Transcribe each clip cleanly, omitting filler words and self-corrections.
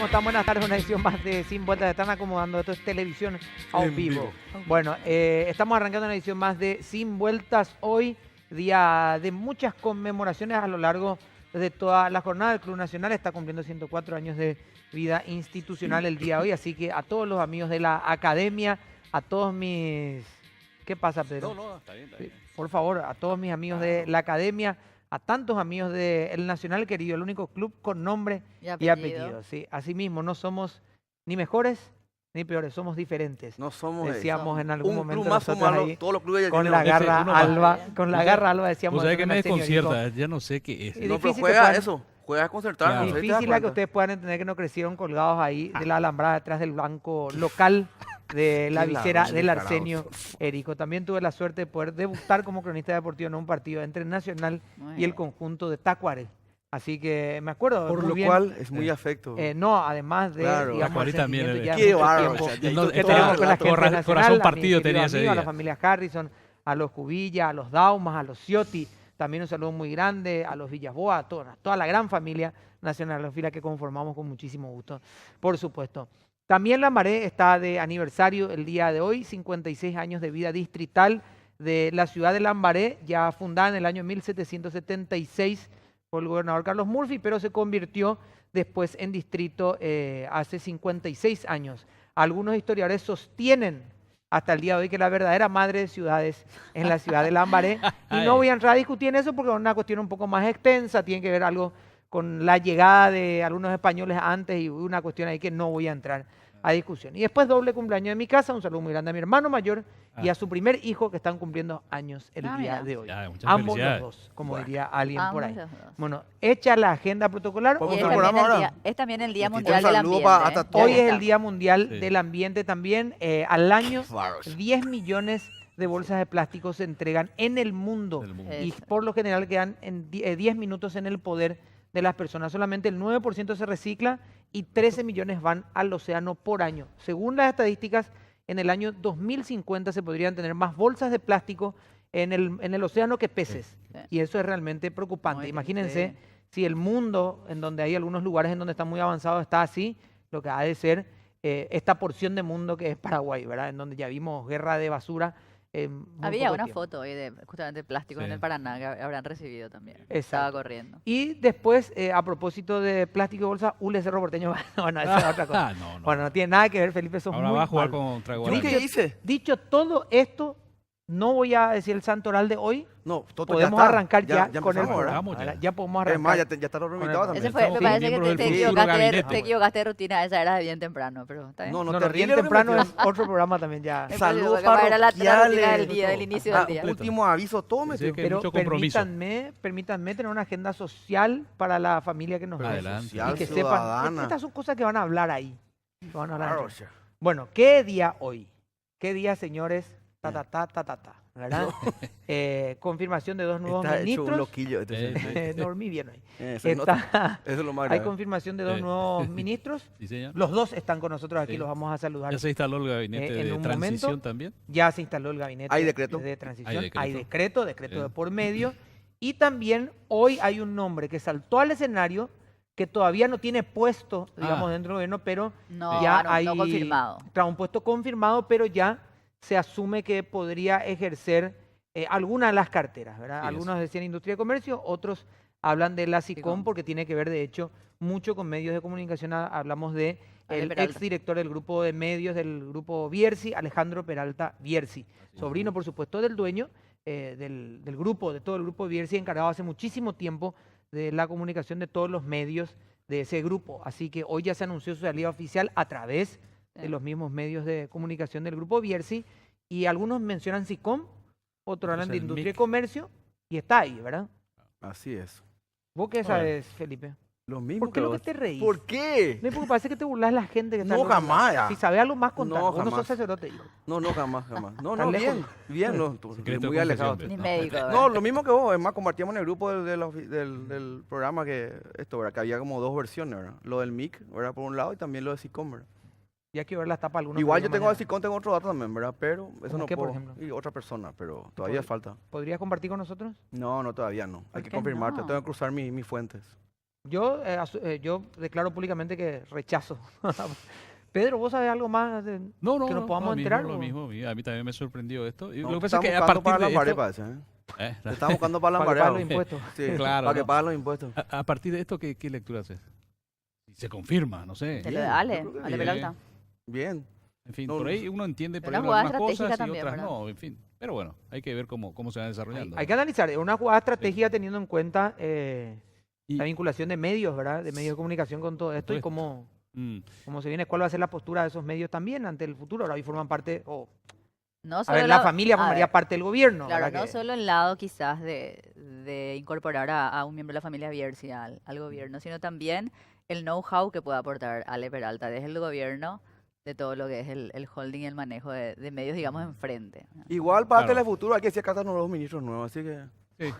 ¿Cómo están? Buenas tardes, una edición más de Sin Vueltas. Están acomodando, esto es televisión a En vivo. vivo. Bueno, estamos arrancando una edición más de Sin Vueltas hoy, día de muchas conmemoraciones a lo largo de toda la jornada. El Club Nacional está cumpliendo 104 años de vida institucional el día de hoy, así que a todos los amigos de la academia, a todos mis... ¿Qué pasa, Pedro? No, está bien, está Sí, bien. por favor, a todos mis amigos de la academia, a tantos amigos del Nacional querido, el único club con nombre y apellido. Sí, así mismo, no somos ni mejores ni peores, somos diferentes. No somos Decíamos en algún un momento club más nosotros como ahí, todos los clubes con tienen la un- garra uno más. alba, con la Vos garra sabés- alba decíamos. Vos sabés que en me el señorico. desconcierta, ya no sé qué es. Y No, pero difícil que juega puedan- eso, juega a concertarnos. Claro. ahí te das Difícil a que cuenta. ustedes puedan entender que no crecieron colgados ahí de la alambrada detrás del banco local de la Qué visera ladrón del descarado. Arsenio Érico. También tuve la suerte de poder debutar como cronista deportivo en un partido entre Nacional y el conjunto de Tacuarel. Así que me acuerdo Por muy lo bien. cual es muy afecto. No, además de, Claro. digamos, el Tacuarel también sentimiento era- ya de Qué mucho bárbaro. tiempo o sea, que ahí no- todo- que todo tenemos el con la relato. gente Corazón nacional, corazón a mis partido queridos tenía ese amigos, a la día. familia Harrison, a los Cubilla, a los Daumas, a los Ciotti, también un saludo muy grande, a los Villaboa, a toda la gran familia nacional, la fila que conformamos con muchísimo gusto, por supuesto. También Lambaré está de aniversario el día de hoy, 56 años de vida distrital de la ciudad de Lambaré, ya fundada en el año 1776 por el gobernador Carlos Murphy, pero se convirtió después en distrito hace 56 años. Algunos historiadores sostienen hasta el día de hoy que la verdadera madre de ciudades es la ciudad de Lambaré. Y no voy a entrar a discutir en eso porque es una cuestión un poco más extensa, tiene que ver algo con la llegada de algunos españoles antes y una cuestión ahí que no voy a entrar a discusión. Y después doble cumpleaños de mi casa, un saludo muy grande a mi hermano mayor y a su primer hijo que están cumpliendo años el día mira. de hoy. Ya, muchas Ambos los felicidades. dos, como diría alguien por ahí. Ambos los dos. Bueno, hecha la agenda protocolar. ¿Podemos Y hoy hacer el programa ahora? es también el Día Un Mundial del saludo Ambiente. hasta ¿eh? todos. Hoy es el Está. Día Mundial Sí. del Ambiente también. Al año, Bárbaros. 10 millones de bolsas de plástico se entregan en el mundo. Del mundo. Y Eso. por lo general quedan en 10 minutos en el poder de las personas. Solamente el 9% se recicla y 13 millones van al océano por año. Según las estadísticas, en el año 2050 se podrían tener más bolsas de plástico en el océano que peces. Sí. Y eso es realmente preocupante. Muy, Imagínense sí. si el mundo, en donde hay algunos lugares en donde está muy avanzado, está así, lo que ha de ser esta porción de mundo que es Paraguay, ¿verdad? En donde ya vimos guerra de basura. En muy Había poco una tiempo. foto hoy de justamente plásticos en Sí. el Paraná que habrán recibido también. Exacto. Estaba corriendo. Y después, a propósito de plástico y bolsa, Ule Cerro Porteño. Bueno, esa es otra cosa. No. Bueno, no tiene nada que ver, Felipe, sos Ahora muy va a jugar malo. contra ¿Yo Guaraní. qué hice? Dicho todo esto, no voy a decir el santo oral de hoy. No, Toto, ya Podemos está. arrancar ya, con el empezamos, ¿verdad? programa. Vamos ya. ¿verdad? Ya podemos Es arrancar. más, ya está remitado también. Ese fue, me Estamos parece que miembros del te futuro equivocaste, gabinete. te equivocaste de rutina, esa era de bien temprano, pero está bien. No, No, no, terrible bien lo que temprano metió. es otro programa también ya. Me Saludos pareció que era la rutina parroquiales. del día, del inicio del día. Último aviso, todo Sí, metió. que Pero mucho compromiso. permítanme tener una agenda social para la familia que nos ve. Adelante. Social, Y que sepan, ciudadana. estas son cosas que van a hablar ahí. que van a hablar Claro, entre- o sea. Bueno, ¿qué día hoy? ¿Qué día, señores? Ta, ¿verdad? Confirmación de dos nuevos Está hecho un ministros. loquillo. Este, Sí. No dormí bien hoy. se nota. Está- Eso es lo más hay grave. confirmación de dos Sí. nuevos ministros. Sí, señor. Los dos están con nosotros aquí, Sí. los vamos a saludar. Ya se instaló el gabinete en de un transición momento. también. Ya se instaló el gabinete ¿Hay decreto? de transición. Hay decreto. Decreto Sí. de por medio. Y también hoy hay un nombre que saltó al escenario que todavía no tiene puesto, digamos, Ah. dentro del gobierno, pero No, ya no, hay no confirmado. claro, un puesto confirmado, pero ya se asume que podría ejercer alguna de las carteras, ¿verdad? Sí, Algunos decían industria y comercio, otros hablan de la SICOM SICOM. porque tiene que ver, de hecho, mucho con medios de comunicación. Hablamos de Ale el Peralta. exdirector del grupo de medios del grupo Bierzi, Alejandro Peralta Bierzi, sobrino, por supuesto, del dueño del grupo, de todo el grupo Bierzi, encargado hace muchísimo tiempo de la comunicación de todos los medios de ese grupo. Así que hoy ya se anunció su salida oficial a través de Sí. los mismos medios de comunicación del grupo Bierzi, y algunos mencionan SICOM, otros hablan de el industria y MIC. comercio, y está ahí, ¿verdad? Así es. ¿Vos qué Bueno. sabes, Felipe? Lo mismo ¿Por qué lo que vos. te reís? ¿Por qué? No, porque parece que te burlas de la gente que está No, al otro lado. jamás, ya. Si sabes algo más, contar. No, Vos no sos jamás. sacerdote, hijo. No, jamás. No, ¿Tan lejos? bien, no, tú, Secreto muy de alejado. confesión, Ni No. médico. No, ¿verdad? lo mismo que vos, es más, compartíamos en el grupo del programa que esto, ¿verdad? Que había como dos versiones, ¿verdad? Lo del MIC, ¿verdad? Por un lado, y también lo de SICOM, ¿verdad? Ya quiero ver las tapas algunos. Igual yo programas tengo de ya. SICOM, tengo otro dato también, ¿verdad? Pero eso ¿Cómo no qué, por puedo. ejemplo? Y otra persona, pero todavía Pod- falta. ¿Podrías compartir con nosotros? No, todavía no. Hay ¿Por que qué confirmarte, no? tengo que cruzar mis fuentes. Yo declaro públicamente que rechazo. Pedro, ¿vos sabés algo más No, no, que nos no, podamos lo mismo, enterar? lo o- mismo. A mí también me sorprendió esto. Y No, lo que te pasa es están que a buscando partir para de lambaré, esto... parece, ¿eh? Te la- están buscando para Para que lambarear. pague los impuestos. Sí, Claro, para que no. paguen los impuestos. a partir de esto, ¿qué lectura haces? Si se confirma, no sé. Te lo Bien, dale, yo creo que Ale bien. Peralta. Bien. En fin, No, por no ahí sé. uno entiende por Una ahí jugada algunas cosas estratégica y también, otras ¿verdad? no, en fin. Pero bueno, hay que ver cómo se van desarrollando. Hay que analizar, es una jugada estratégica teniendo en cuenta Y- la vinculación de medios, ¿verdad? De medios de comunicación con todo esto y supuesto. cómo se viene, cuál va a ser la postura de esos medios también ante el futuro. Ahora hoy forman parte, No a solo ver, el la lado- familia a formaría ver, parte del gobierno, Claro, ¿verdad? no Que- solo el lado quizás de incorporar a un miembro de la familia Bierzi al gobierno, sino también el know-how que pueda aportar Ale Peralta desde el gobierno, de todo lo que es el holding y el manejo de medios, digamos, enfrente. Igual para Claro. Telefuturo hay que decir que acá están los ministros nuevos, así que... Sí.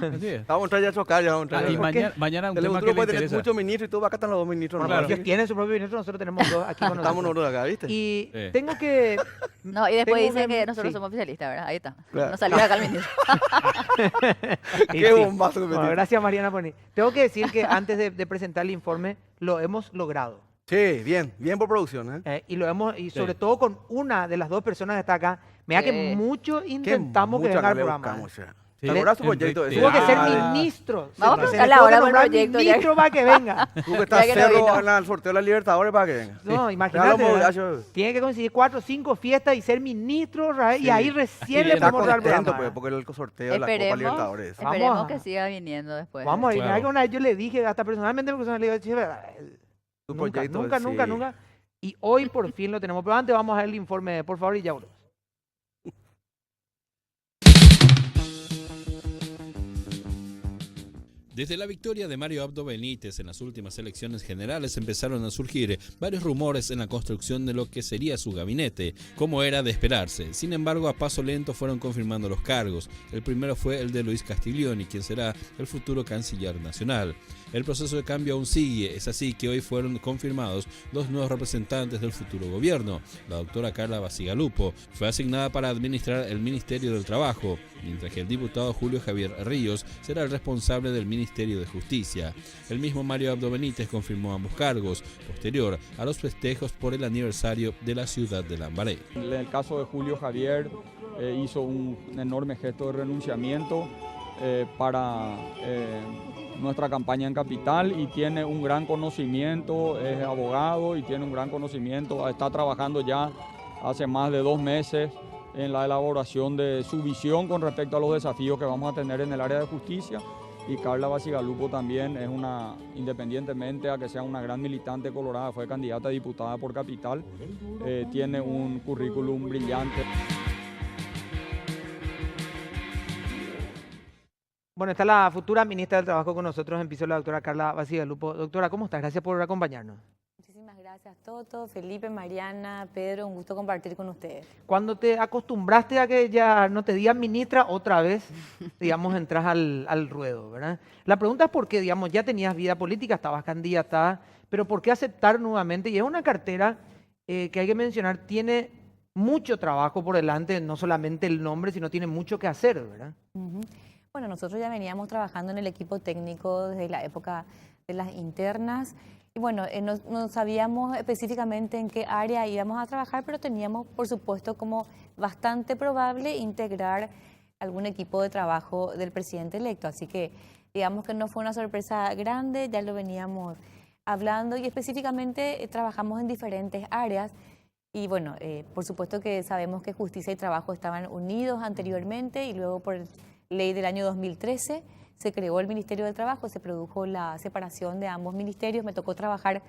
Así es. Vamos a entrar ya a chocar, ya vamos a entrar. Y ¿por qué? mañana un tema que Telefuturo le puede tener interesa. muchos ministros y todo, acá están los dos ministros Bueno, nuevos. Claro. ellos así que tienen su propio ministro, nosotros tenemos dos aquí con Estamos nosotros. nosotros acá, ¿viste? Y Sí. tengo que... No, y después Tengo dice una- que nosotros sí. somos oficialistas, ¿verdad? Ahí está. Claro. No salió de acá el ministro. y Qué sí. bombazo que Bueno, metiste. gracias Mariana por venir. Tengo que decir que antes de presentar el informe, lo hemos logrado. Sí, bien por producción, ¿eh? Y sobre todo con una de las dos personas que está acá. Mira que Sí. mucho Qué intentamos que mucho venga al le programa. buscamos, ya. Sí. ¿Te acordás tu En proyecto ese? Tuvo que ser Ah, ministro. Vamos a Se preguntarle le tuvo que ahora por el nombrar proyecto, ya. ministro para que venga. Tú que estás Ya que no cerro vino. en el sorteo de la Libertadores para que venga. No, Te imagínate. hablamos, ¿verdad? yo- Tiene que conseguir 4 o 5 fiestas y ser ministro, ¿verdad? Sí. Y ahí recién Y le Está podemos dar el contento, programa. pues, ¿verdad? porque el sorteo de la Copa Esperemos, Libertadores. Vamos esperemos a- que siga viniendo después. Vamos a ir. Claro. Una vez yo le dije, hasta personalmente, porque le digo, "Che, Tu nunca, proyecto, nunca, sí. nunca, nunca. Y hoy por fin lo tenemos. Pero antes vamos a ver el informe, por favor, y ya volvemos. Desde la victoria de Mario Abdo Benítez en las últimas elecciones generales empezaron a surgir varios rumores en la construcción de lo que sería su gabinete, como era de esperarse. Sin embargo, a paso lento fueron confirmando los cargos. El primero fue el de Luis Castiglioni, quien será el futuro canciller nacional. El proceso de cambio aún sigue, es así que hoy fueron confirmados dos nuevos representantes del futuro gobierno. La doctora Carla Basigalupo fue asignada para administrar el Ministerio del Trabajo, mientras que el diputado Julio Javier Ríos será el responsable del Ministerio de Justicia. El mismo Mario Abdo Benítez confirmó ambos cargos, posterior a los festejos por el aniversario de la ciudad de Lambaré. En el caso de Julio Javier, hizo un enorme gesto de renunciamiento para nuestra campaña en Capital y tiene un gran conocimiento, es abogado y tiene un gran conocimiento, está trabajando ya hace más de 2 meses en la elaboración de su visión con respecto a los desafíos que vamos a tener en el área de justicia. Y Carla Basigalupo también es una, independientemente a que sea una gran militante colorada, fue candidata a diputada por Capital, tiene un currículum brillante. Bueno, está la futura ministra del Trabajo con nosotros en piso, la doctora Carla Basigalupo. Doctora, ¿cómo estás? Gracias por acompañarnos. Muchísimas gracias, Toto, Felipe, Mariana, Pedro, un gusto compartir con ustedes. Cuando te acostumbraste a que ya no te digan ministra, otra vez, digamos, entras al ruedo, ¿verdad? La pregunta es por qué, digamos, ya tenías vida política, estabas candidata, pero ¿por qué aceptar nuevamente? Y es una cartera que hay que mencionar, tiene mucho trabajo por delante, no solamente el nombre, sino tiene mucho que hacer, ¿verdad? Ujú. Bueno, nosotros ya veníamos trabajando en el equipo técnico desde la época de las internas y bueno, no sabíamos específicamente en qué área íbamos a trabajar, pero teníamos, por supuesto, como bastante probable integrar algún equipo de trabajo del presidente electo. Así que digamos que no fue una sorpresa grande, ya lo veníamos hablando y específicamente trabajamos en diferentes áreas. Y bueno, por supuesto que sabemos que justicia y trabajo estaban unidos anteriormente y luego por ley del año 2013 se creó el Ministerio del Trabajo, se produjo la separación de ambos ministerios. Me tocó trabajar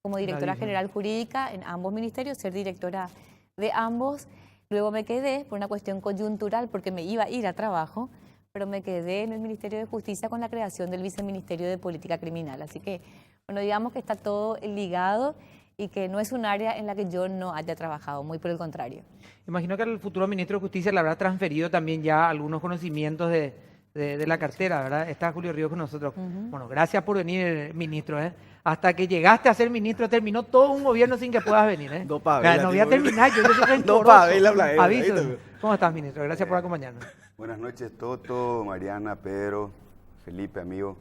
como directora general jurídica en ambos ministerios, ser directora de ambos. Luego me quedé por una cuestión coyuntural porque me iba a ir a trabajo, pero me quedé en el Ministerio de Justicia con la creación del Viceministerio de Política Criminal. Así que, bueno, digamos que está todo ligado y que no es un área en la que yo no haya trabajado, muy por el contrario. Imagino que al futuro ministro de Justicia le habrá transferido también ya algunos conocimientos de la cartera, ¿verdad? Está Julio Ríos con nosotros. Bueno, gracias por venir, ministro, ¿eh? Hasta que llegaste a ser ministro, terminó todo un gobierno sin que puedas venir, ¿eh? No pavela, No voy a tipo. terminar, yo soy No rencoroso. pavela, habla, Aviso. ahí ¿Cómo estás, ministro? Gracias por acompañarnos. Buenas noches, Toto, Mariana, Pedro, Felipe, amigo.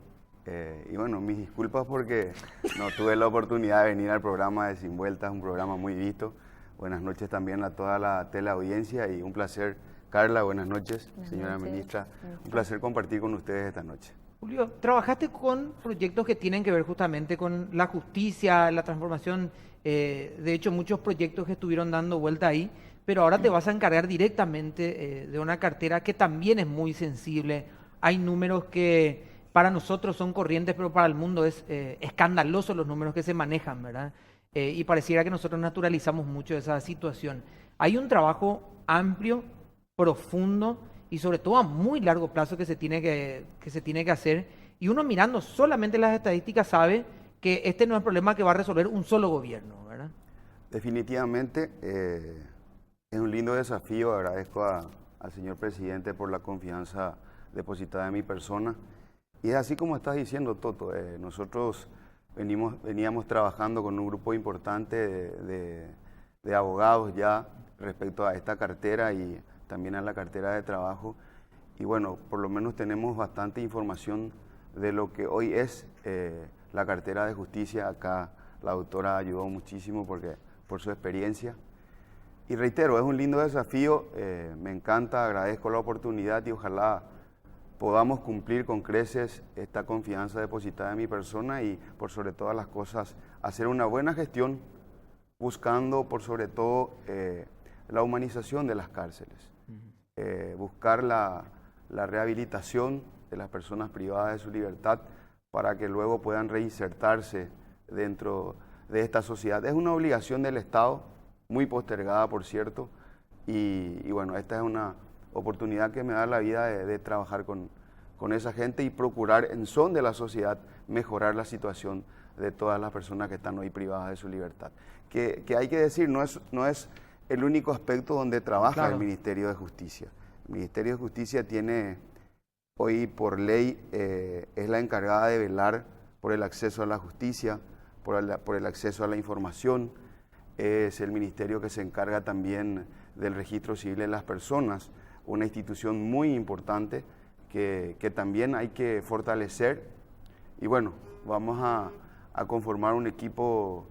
Y bueno, mis disculpas porque no tuve la oportunidad de venir al programa de Sin Vueltas, un programa muy visto. Buenas noches también a toda la teleaudiencia y un placer. Carla, buenas noches, señora ministra. Un placer compartir con ustedes esta noche. Julio, trabajaste con proyectos que tienen que ver justamente con la justicia, la transformación, de hecho muchos proyectos que estuvieron dando vuelta ahí, pero ahora te vas a encargar directamente de una cartera que también es muy sensible. Hay números que para nosotros son corrientes, pero para el mundo es escandaloso los números que se manejan, ¿verdad? Y pareciera que nosotros naturalizamos mucho esa situación. Hay un trabajo amplio, profundo y sobre todo a muy largo plazo que se tiene que hacer. Y uno mirando solamente las estadísticas sabe que este no es un problema que va a resolver un solo gobierno, ¿verdad? Definitivamente es un lindo desafío. Agradezco al señor presidente por la confianza depositada en mi persona. Y es así como estás diciendo, Toto. Nosotros veníamos trabajando con un grupo importante de abogados ya respecto a esta cartera y también a la cartera de trabajo. Y bueno, por lo menos tenemos bastante información de lo que hoy es la cartera de justicia. Acá la doctora ayudó muchísimo por su experiencia. Y reitero, es un lindo desafío, me encanta, agradezco la oportunidad y ojalá podamos cumplir con creces esta confianza depositada en mi persona y por sobre todas las cosas hacer una buena gestión buscando por sobre todo la humanización de las cárceles, buscar la rehabilitación de las personas privadas de su libertad para que luego puedan reinsertarse dentro de esta sociedad. Es una obligación del Estado, muy postergada por cierto, y bueno, esta es una oportunidad que me da la vida de trabajar con esa gente y procurar en son de la sociedad mejorar la situación de todas las personas que están hoy privadas de su libertad. Que hay que decir, no es el único aspecto donde trabaja el Ministerio de Justicia. El Ministerio de Justicia tiene hoy por ley, es la encargada de velar por el acceso a la justicia, por el acceso a la información. Es el ministerio que se encarga también del registro civil de las personas, una institución muy importante que también hay que fortalecer. Y bueno, vamos a conformar un equipo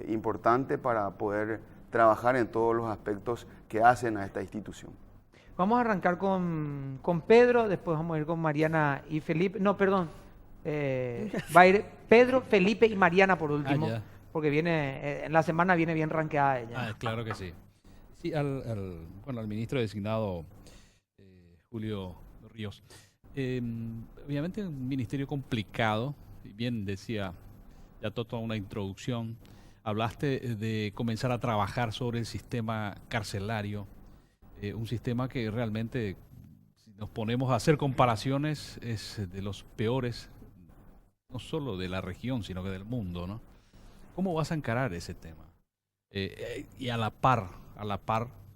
importante para poder trabajar en todos los aspectos que hacen a esta institución. Vamos a arrancar con Pedro, después vamos a ir con Mariana y Felipe. No, perdón. Va a ir Pedro, Felipe y Mariana por último, porque viene en la semana viene bien rankeada ella. Claro que sí. Sí, al ministro designado Julio Ríos. Obviamente un ministerio complicado, bien decía ya toda una introducción. Hablaste de comenzar a trabajar sobre el sistema carcelario, un sistema que realmente, si nos ponemos a hacer comparaciones, es de los peores, no solo de la región, sino que del mundo, ¿no? ¿Cómo vas a encarar ese tema? Y a la par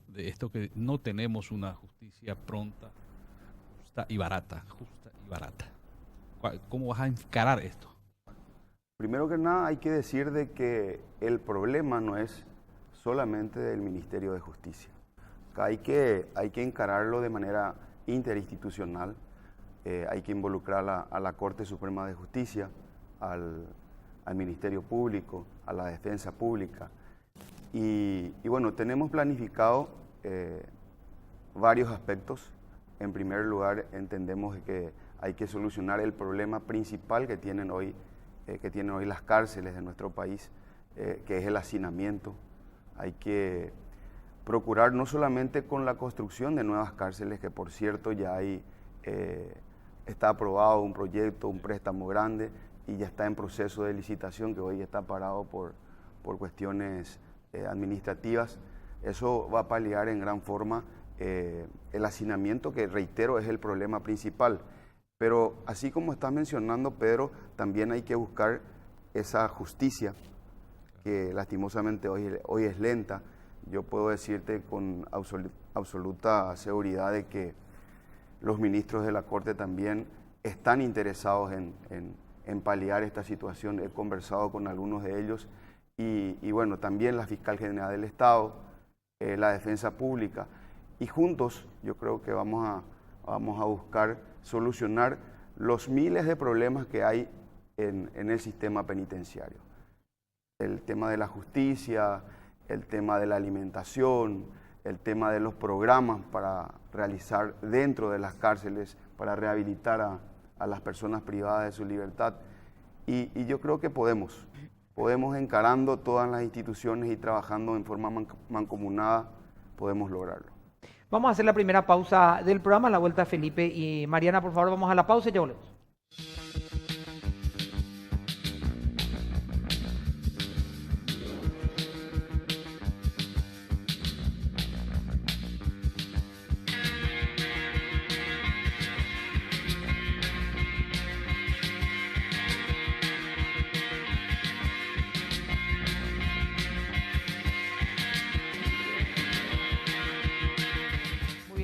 de esto que no tenemos una justicia pronta, justa y barata. ¿Cómo vas a encarar esto? Primero que nada hay que decir de que el problema no es solamente del Ministerio de Justicia. Acá hay que encararlo de manera interinstitucional, hay que involucrar a la Corte Suprema de Justicia, al Ministerio Público, a la Defensa Pública. Y bueno, tenemos planificado varios aspectos. En primer lugar, entendemos que hay que solucionar el problema principal que tienen hoy las cárceles de nuestro país, que es el hacinamiento. Hay que procurar no solamente con la construcción de nuevas cárceles, que por cierto ya está aprobado un proyecto, un préstamo grande y ya está en proceso de licitación, que hoy está parado por cuestiones administrativas. Eso va a paliar en gran forma el hacinamiento, que reitero es el problema principal. Pero así como estás mencionando, Pedro, también hay que buscar esa justicia que lastimosamente hoy es lenta. Yo puedo decirte con absoluta seguridad de que los ministros de la Corte también están interesados en paliar esta situación. He conversado con algunos de ellos y bueno, también la Fiscal General del Estado, la Defensa Pública, y juntos yo creo que vamos a buscar solucionar los miles de problemas que hay en el sistema penitenciario. El tema de la justicia, el tema de la alimentación, el tema de los programas para realizar dentro de las cárceles, para rehabilitar a las personas privadas de su libertad. Y yo creo que podemos encarando todas las instituciones y trabajando en forma mancomunada, podemos lograrlo. Vamos a hacer la primera pausa del programa, la vuelta Felipe y Mariana, por favor, vamos a la pausa y ya volvemos.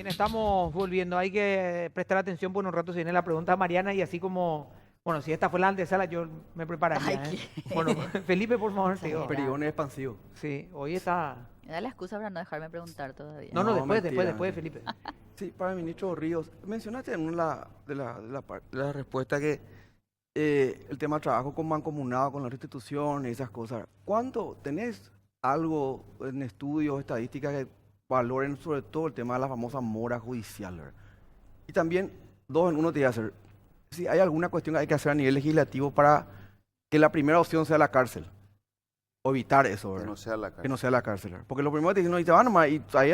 Estamos volviendo, hay que prestar atención por un rato si viene la pregunta a Mariana y así como, bueno, si esta fue la antesala yo me prepararía. Bueno, Felipe, por favor, te digo. Periones expansivos. Sí, hoy está... Me da la excusa para no dejarme preguntar todavía. No, después mentira. Felipe. Sí, para el ministro Ríos, mencionaste en una de la respuesta que el tema del trabajo con mancomunado, con la restitución y esas cosas. ¿Cuánto tenés algo en estudios, estadísticas que valoren sobre todo el tema de la famosa mora judicial, ¿verdad? Y también, dos en uno te iba a hacer, si hay alguna cuestión que hay que hacer a nivel legislativo para que la primera opción sea la cárcel, o evitar eso, ¿verdad? Que no sea la cárcel. Que no sea la cárcel, ¿verdad? Porque lo primero que te dicen, no, y te van nomás, y ahí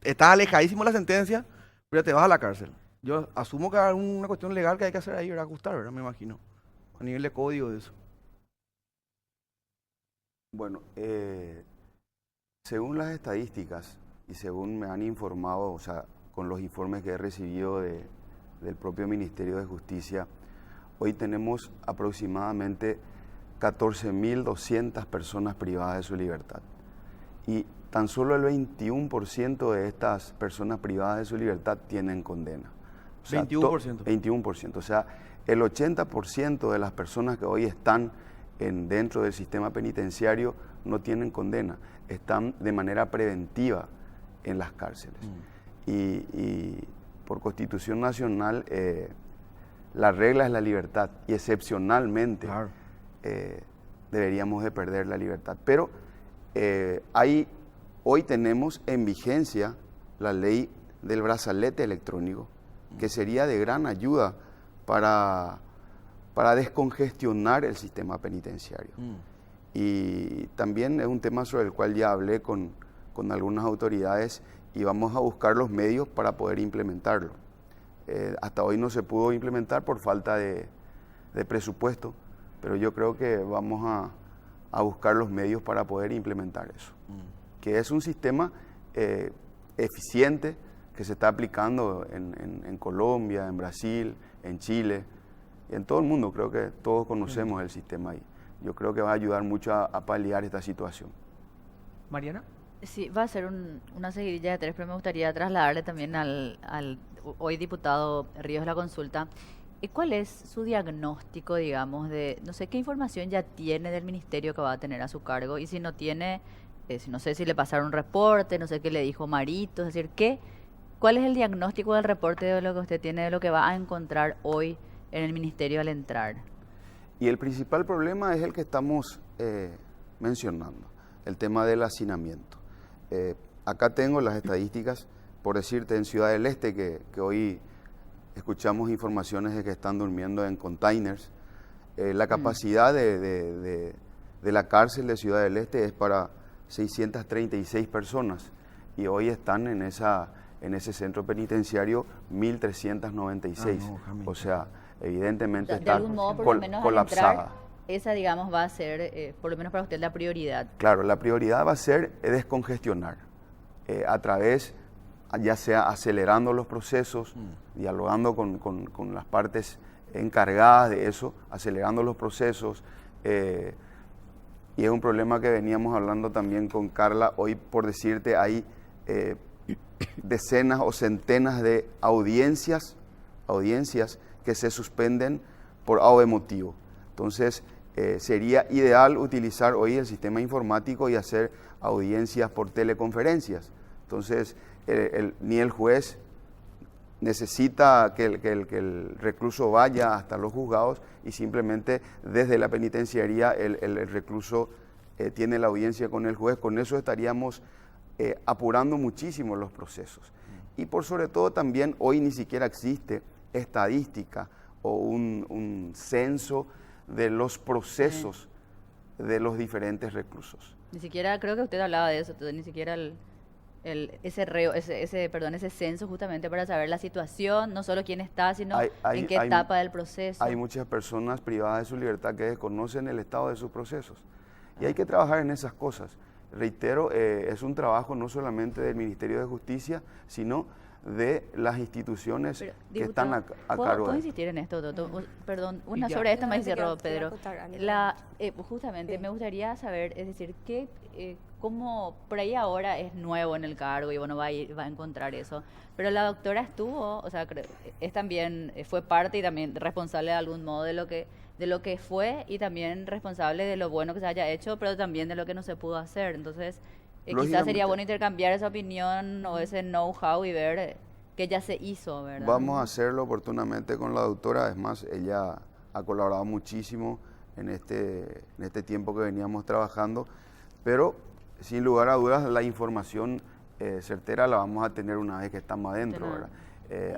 está alejadísimo la sentencia, pero te vas a la cárcel. Yo asumo que hay una cuestión legal que hay que hacer ahí, ¿verdad? Ajustar, ¿verdad? Me imagino, a nivel de código de eso. Bueno, según las estadísticas, y según me han informado, o sea, con los informes que he recibido del propio Ministerio de Justicia, hoy tenemos aproximadamente 14.200 personas privadas de su libertad. Y tan solo el 21% de estas personas privadas de su libertad tienen condena. O sea, 21%. 21%. O sea, el 80% de las personas que hoy están dentro del sistema penitenciario no tienen condena, están de manera preventiva en las cárceles. Y por Constitución Nacional la regla es la libertad y excepcionalmente Claro. Deberíamos de perder la libertad. Pero hoy tenemos en vigencia la ley del brazalete electrónico, que sería de gran ayuda para descongestionar el sistema penitenciario. Y también es un tema sobre el cual ya hablé con algunas autoridades y vamos a buscar los medios para poder implementarlo. Hasta hoy no se pudo implementar por falta de presupuesto, pero yo creo que vamos a buscar los medios para poder implementar eso. Que es un sistema eficiente que se está aplicando en Colombia, en Brasil, en Chile, y en todo el mundo. Creo que todos conocemos el sistema ahí. Yo creo que va a ayudar mucho a paliar esta situación. Mariana. Sí, va a ser una seguidilla de tres, pero me gustaría trasladarle también al hoy diputado Ríos la consulta. ¿Cuál es su diagnóstico, digamos, de, no sé qué información ya tiene del ministerio que va a tener a su cargo? Y si no tiene, no sé si le pasaron un reporte, no sé qué le dijo Marito, es decir, ¿cuál es el diagnóstico del reporte de lo que usted tiene, de lo que va a encontrar hoy en el ministerio al entrar? Y el principal problema es el que estamos mencionando, el tema del hacinamiento. Acá tengo las estadísticas, por decirte, en Ciudad del Este, que hoy escuchamos informaciones de que están durmiendo en containers. La capacidad de la cárcel de Ciudad del Este es para 636 personas y hoy están en ese centro penitenciario 1.396. O sea, evidentemente De está algún modo, por lo menos al colapsada. entrar, esa, digamos, va a ser, por lo menos para usted, la prioridad. Claro, la prioridad va a ser descongestionar a través, ya sea acelerando los procesos, dialogando con las partes encargadas de eso, acelerando los procesos. Y es un problema que veníamos hablando también con Carla. Hoy, por decirte, hay decenas o centenas de audiencias que se suspenden por motivo. Entonces, sería ideal utilizar hoy el sistema informático y hacer audiencias por teleconferencias. Entonces, ni el juez necesita que el recluso vaya hasta los juzgados y simplemente desde la penitenciaría el recluso tiene la audiencia con el juez. Con eso estaríamos apurando muchísimo los procesos. Y por sobre todo también hoy ni siquiera existe estadística o un censo de los procesos de los diferentes reclusos. Ni siquiera, creo que usted hablaba de eso, ni siquiera ese censo justamente para saber la situación, no solo quién está, sino en qué etapa del proceso. Hay muchas personas privadas de su libertad que desconocen el estado de sus procesos. Y hay que trabajar en esas cosas. Reitero, es un trabajo no solamente del Ministerio de Justicia, sino de las instituciones que están a cargo de ¿Puedo insistir en esto, Toto? Perdón, una sobre esta me cerró, Pedro. Justamente me gustaría saber, es decir, cómo por ahí ahora es nuevo en el cargo y bueno, va a encontrar eso. Pero la doctora estuvo, o sea, es también, fue parte y también responsable de algún modo de lo que fue y también responsable de lo bueno que se haya hecho, pero también de lo que no se pudo hacer. Entonces, quizás sería bueno intercambiar esa opinión o ese know-how y ver qué ya se hizo, ¿verdad? Vamos a hacerlo oportunamente con la doctora. Es más, ella ha colaborado muchísimo en este tiempo que veníamos trabajando, pero sin lugar a dudas la información certera la vamos a tener una vez que estamos adentro, ¿verdad?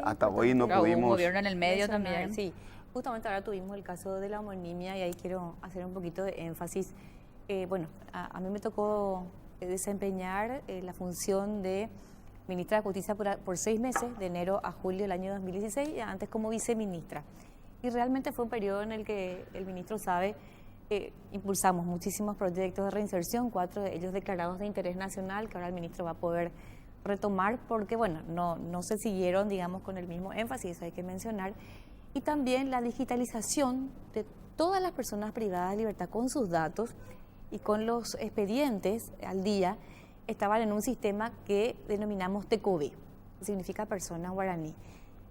Hasta hoy no pudimos... Hubo un gobierno en el medio también. Sí, justamente ahora tuvimos el caso de la homonimia y ahí quiero hacer un poquito de énfasis. Bueno, a mí me tocó desempeñar la función de ministra de Justicia por 6 meses, de enero a julio del año 2016, y antes como viceministra. Y realmente fue un periodo en el que el ministro sabe impulsamos muchísimos proyectos de reinserción, 4 de ellos declarados de interés nacional, que ahora el ministro va a poder retomar porque, bueno, no se siguieron, digamos, con el mismo énfasis, eso hay que mencionar. Y también la digitalización de todas las personas privadas de libertad con sus datos y con los expedientes al día, estaban en un sistema que denominamos TECOBE, que significa persona guaraní.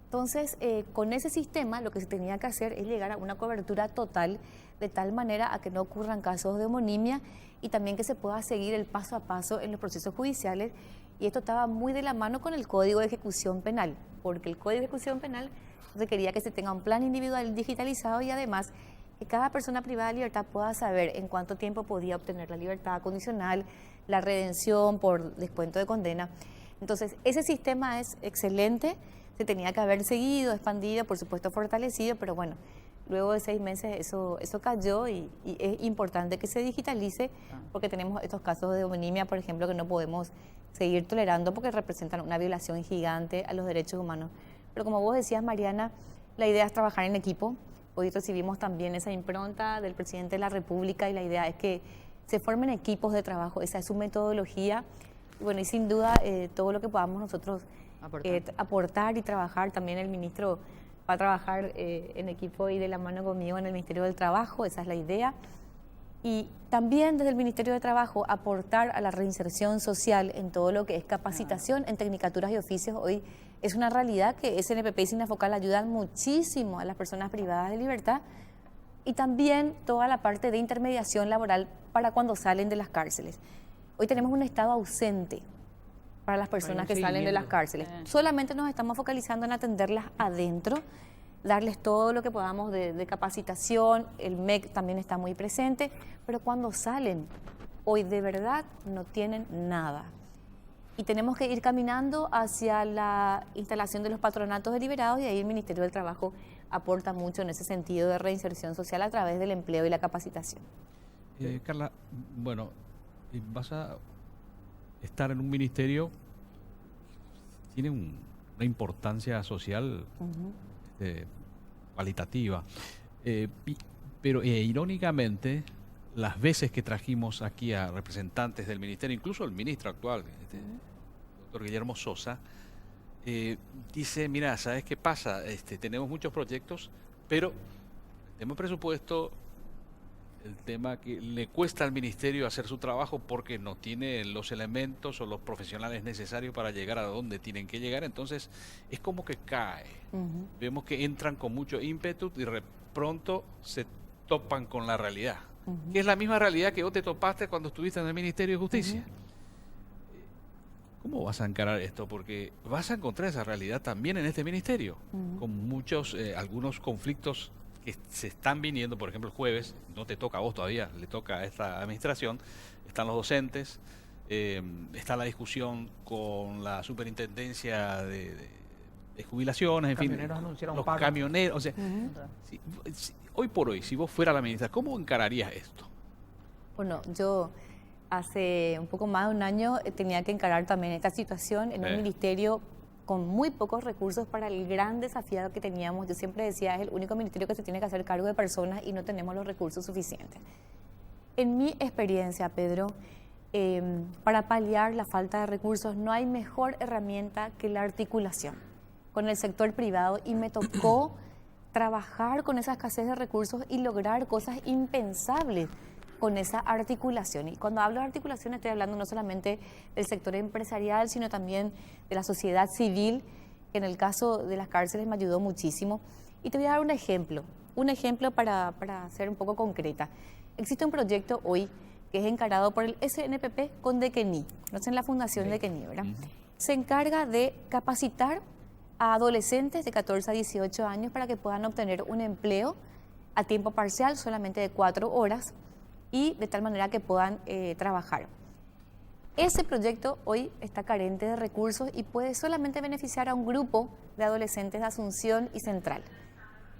Entonces, con ese sistema lo que se tenía que hacer es llegar a una cobertura total, de tal manera a que no ocurran casos de homonimia y también que se pueda seguir el paso a paso en los procesos judiciales. Y esto estaba muy de la mano con el Código de Ejecución Penal, porque el Código de Ejecución Penal requería que se tenga un plan individual digitalizado y además que cada persona privada de libertad pueda saber en cuánto tiempo podía obtener la libertad condicional, la redención por descuento de condena. Entonces, ese sistema es excelente, se tenía que haber seguido, expandido, por supuesto fortalecido, pero bueno, luego de 6 meses eso cayó y es importante que se digitalice porque tenemos estos casos de homonimia, por ejemplo, que no podemos seguir tolerando porque representan una violación gigante a los derechos humanos. Pero como vos decías, Mariana, la idea es trabajar en equipo. Hoy recibimos también esa impronta del presidente de la República y la idea es que se formen equipos de trabajo, esa es su metodología. Y bueno, y sin duda todo lo que podamos nosotros aportar y trabajar, también el ministro va a trabajar en equipo y de la mano conmigo en el Ministerio del Trabajo, esa es la idea. Y también desde el Ministerio de Trabajo aportar a la reinserción social en todo lo que es capacitación en tecnicaturas y oficios. Hoy es una realidad que SNPP y Sinafocal ayudan muchísimo a las personas privadas de libertad y también toda la parte de intermediación laboral para cuando salen de las cárceles. Hoy tenemos un estado ausente para las personas que salen de las cárceles. Solamente nos estamos focalizando en atenderlas adentro, darles todo lo que podamos de capacitación, el MEC también está muy presente, pero cuando salen, hoy de verdad no tienen nada. Y tenemos que ir caminando hacia la instalación de los patronatos deliberados y ahí el Ministerio del Trabajo aporta mucho en ese sentido de reinserción social a través del empleo y la capacitación. Carla, bueno, vas a estar en un ministerio que tiene una importancia social cualitativa, pero irónicamente las veces que trajimos aquí a representantes del ministerio, incluso el ministro actual, doctor Guillermo Sosa, dice, mira, ¿sabes qué pasa? Tenemos muchos proyectos, pero el tema presupuesto, el tema que le cuesta al ministerio hacer su trabajo porque no tiene los elementos o los profesionales necesarios para llegar a donde tienen que llegar, entonces es como que cae. Vemos que entran con mucho ímpetu y de pronto se topan con la realidad, que es la misma realidad que vos te topaste cuando estuviste en el Ministerio de Justicia. ¿Cómo vas a encarar esto? Porque vas a encontrar esa realidad también en este ministerio, con muchos, algunos conflictos que se están viniendo. Por ejemplo, el jueves, no te toca a vos todavía, le toca a esta administración, están los docentes, está la discusión con la superintendencia de jubilaciones, en fin, Camioneros anunciaron los paro. camioneros. O sea, hoy por hoy, si vos fueras la ministra, ¿cómo encararías esto? Bueno, yo hace un poco más de un año tenía que encarar también esta situación en un ministerio con muy pocos recursos para el gran desafío que teníamos. Yo siempre decía, es el único ministerio que se tiene que hacer cargo de personas y no tenemos los recursos suficientes. En mi experiencia, Pedro, para paliar la falta de recursos no hay mejor herramienta que la articulación con el sector privado, y me tocó trabajar con esa escasez de recursos y lograr cosas impensables con esa articulación. Y cuando hablo de articulación estoy hablando no solamente del sector empresarial, sino también de la sociedad civil, que en el caso de las cárceles me ayudó muchísimo. Y te voy a dar un ejemplo para ser un poco concreta. Existe un proyecto hoy que es encarado por el SNPP con Dequení, conocen la Fundación Dequení, ¿verdad? Se encarga de capacitar a adolescentes de 14 a 18 años para que puedan obtener un empleo a tiempo parcial, solamente de 4 horas, y de tal manera que puedan trabajar. Ese proyecto hoy está carente de recursos y puede solamente beneficiar a un grupo de adolescentes de Asunción y Central.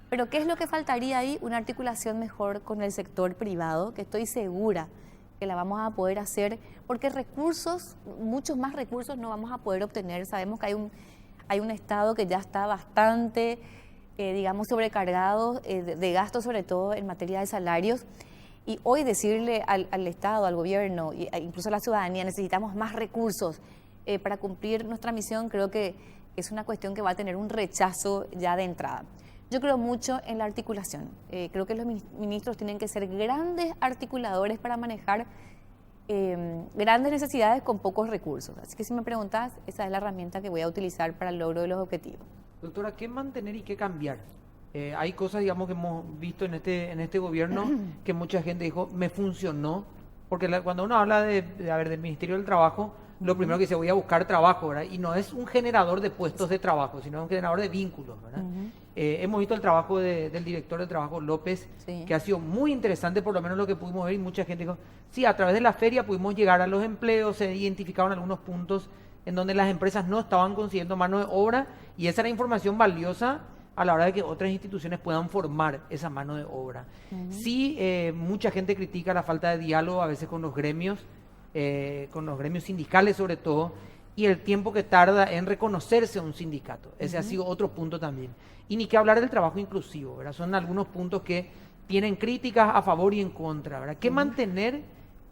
Pero ¿qué es lo que faltaría ahí? Una articulación mejor con el sector privado, que estoy segura que la vamos a poder hacer, porque recursos, muchos más recursos no vamos a poder obtener. Sabemos que hay un Estado que ya está bastante, digamos, sobrecargado de gastos, sobre todo en materia de salarios. Y hoy decirle al Estado, al gobierno e incluso a la ciudadanía, necesitamos más recursos para cumplir nuestra misión, creo que es una cuestión que va a tener un rechazo ya de entrada. Yo creo mucho en la articulación. Creo que los ministros tienen que ser grandes articuladores para manejar grandes necesidades con pocos recursos. Así que si me preguntas, esa es la herramienta que voy a utilizar para el logro de los objetivos. Doctora, ¿qué mantener y qué cambiar? Hay cosas, digamos, que hemos visto en este gobierno que mucha gente dijo, me funcionó, porque cuando uno habla del Ministerio del Trabajo, lo primero que dice, voy a buscar trabajo, ¿verdad? Y no es un generador de puestos de trabajo, sino un generador de vínculos, ¿verdad? Hemos visto el trabajo del director de trabajo, López, que ha sido muy interesante, por lo menos lo que pudimos ver, y mucha gente dijo, sí, a través de la feria pudimos llegar a los empleos, se identificaron algunos puntos en donde las empresas no estaban consiguiendo mano de obra, y esa era información valiosa a la hora de que otras instituciones puedan formar esa mano de obra. Sí, mucha gente critica la falta de diálogo a veces con los gremios sindicales sobre todo, y el tiempo que tarda en reconocerse a un sindicato. Ese ha sido otro punto también. Y ni que hablar del trabajo inclusivo, ¿verdad? Son algunos puntos que tienen críticas a favor y en contra, ¿verdad? ¿Qué mantener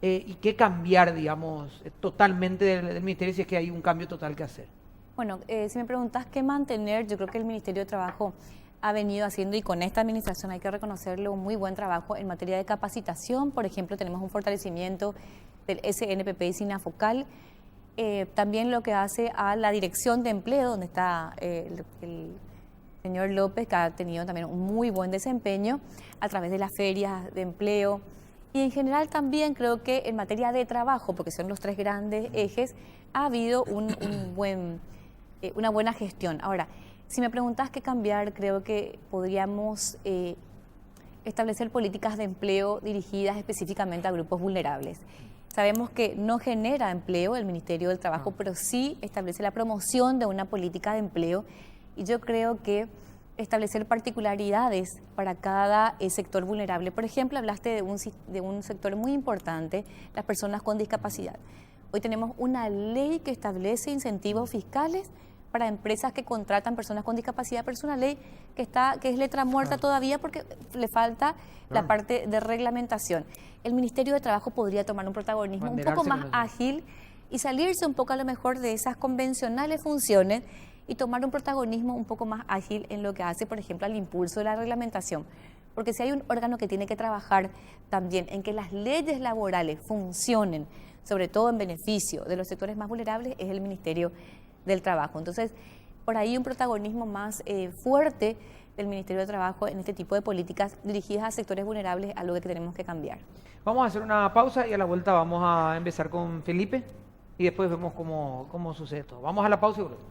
y qué cambiar, digamos, totalmente del ministerio si es que hay un cambio total que hacer? Bueno, si me preguntas qué mantener, yo creo que el Ministerio de Trabajo ha venido haciendo, y con esta administración hay que reconocerle, un muy buen trabajo en materia de capacitación. Por ejemplo, tenemos un fortalecimiento del SNPP y SINAFOCAL. También lo que hace a la Dirección de Empleo, donde está el señor López, que ha tenido también un muy buen desempeño a través de las ferias de empleo. Y en general también creo que en materia de trabajo, porque son los tres grandes ejes, ha habido una buena gestión. Ahora, si me preguntas qué cambiar, creo que podríamos establecer políticas de empleo dirigidas específicamente a grupos vulnerables. Sabemos que no genera empleo el Ministerio del Trabajo, pero sí establece la promoción de una política de empleo, y yo creo que establecer particularidades para cada sector vulnerable. Por ejemplo, hablaste de un sector muy importante, las personas con discapacidad. Hoy tenemos una ley que establece incentivos fiscales para empresas que contratan personas con discapacidad, pero es una ley que es letra muerta todavía porque le falta la parte de reglamentación. El Ministerio de Trabajo podría tomar un protagonismo un poco más ágil y salirse un poco a lo mejor de esas convencionales funciones y tomar un protagonismo un poco más ágil en lo que hace, por ejemplo, al impulso de la reglamentación. Porque si hay un órgano que tiene que trabajar también en que las leyes laborales funcionen, sobre todo en beneficio de los sectores más vulnerables, es el Ministerio del Trabajo. Entonces, por ahí un protagonismo más fuerte del Ministerio de Trabajo en este tipo de políticas dirigidas a sectores vulnerables, algo que tenemos que cambiar. Vamos a hacer una pausa y a la vuelta vamos a empezar con Felipe y después vemos cómo sucede todo. Vamos a la pausa y volvemos.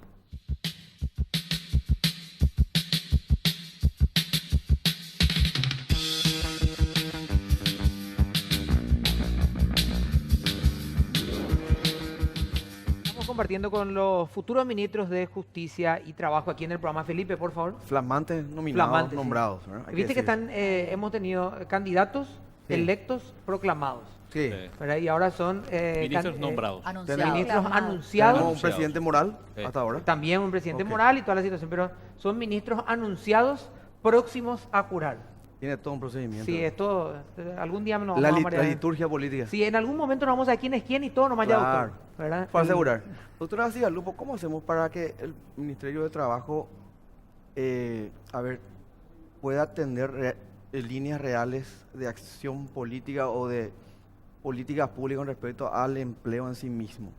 Compartiendo con los futuros ministros de Justicia y Trabajo aquí en el programa. Felipe, por favor. Flamantes nominados, Flamantes, sí. nombrados. ¿Verdad? Hay que Viste que decir. hemos tenido candidatos Sí. electos proclamados, Sí. ¿verdad? Y ahora son Ministros nombrados. Anunciado. ministros Tenemos anunciados. un presidente moral Sí. hasta ahora. También un presidente Ok. moral y toda la situación, pero son ministros anunciados próximos a jurar. Tiene todo un procedimiento. Sí, esto algún día nos La, vamos a la marear. liturgia política. Sí, en algún momento nos vamos a ver quién es quién y todo nomás ya Claro. doctor, ¿verdad? Para Y- asegurar. Doctora García Lupo, ¿cómo hacemos para que el Ministerio de Trabajo pueda tener líneas reales de acción política o de políticas públicas con respecto al empleo en sí mismo?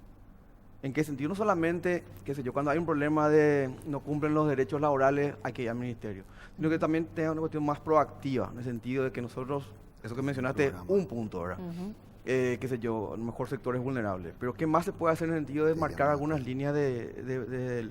¿En qué sentido? No solamente, qué sé yo, cuando hay un problema de no cumplen los derechos laborales, hay que ir al ministerio, sino que también tenga una cuestión más proactiva, en el sentido de que nosotros, eso que mencionaste, un punto, ¿verdad? Ujú. Qué sé yo, a lo mejor sectores vulnerables. Pero ¿qué más se puede hacer en el sentido de marcar algunas líneas desde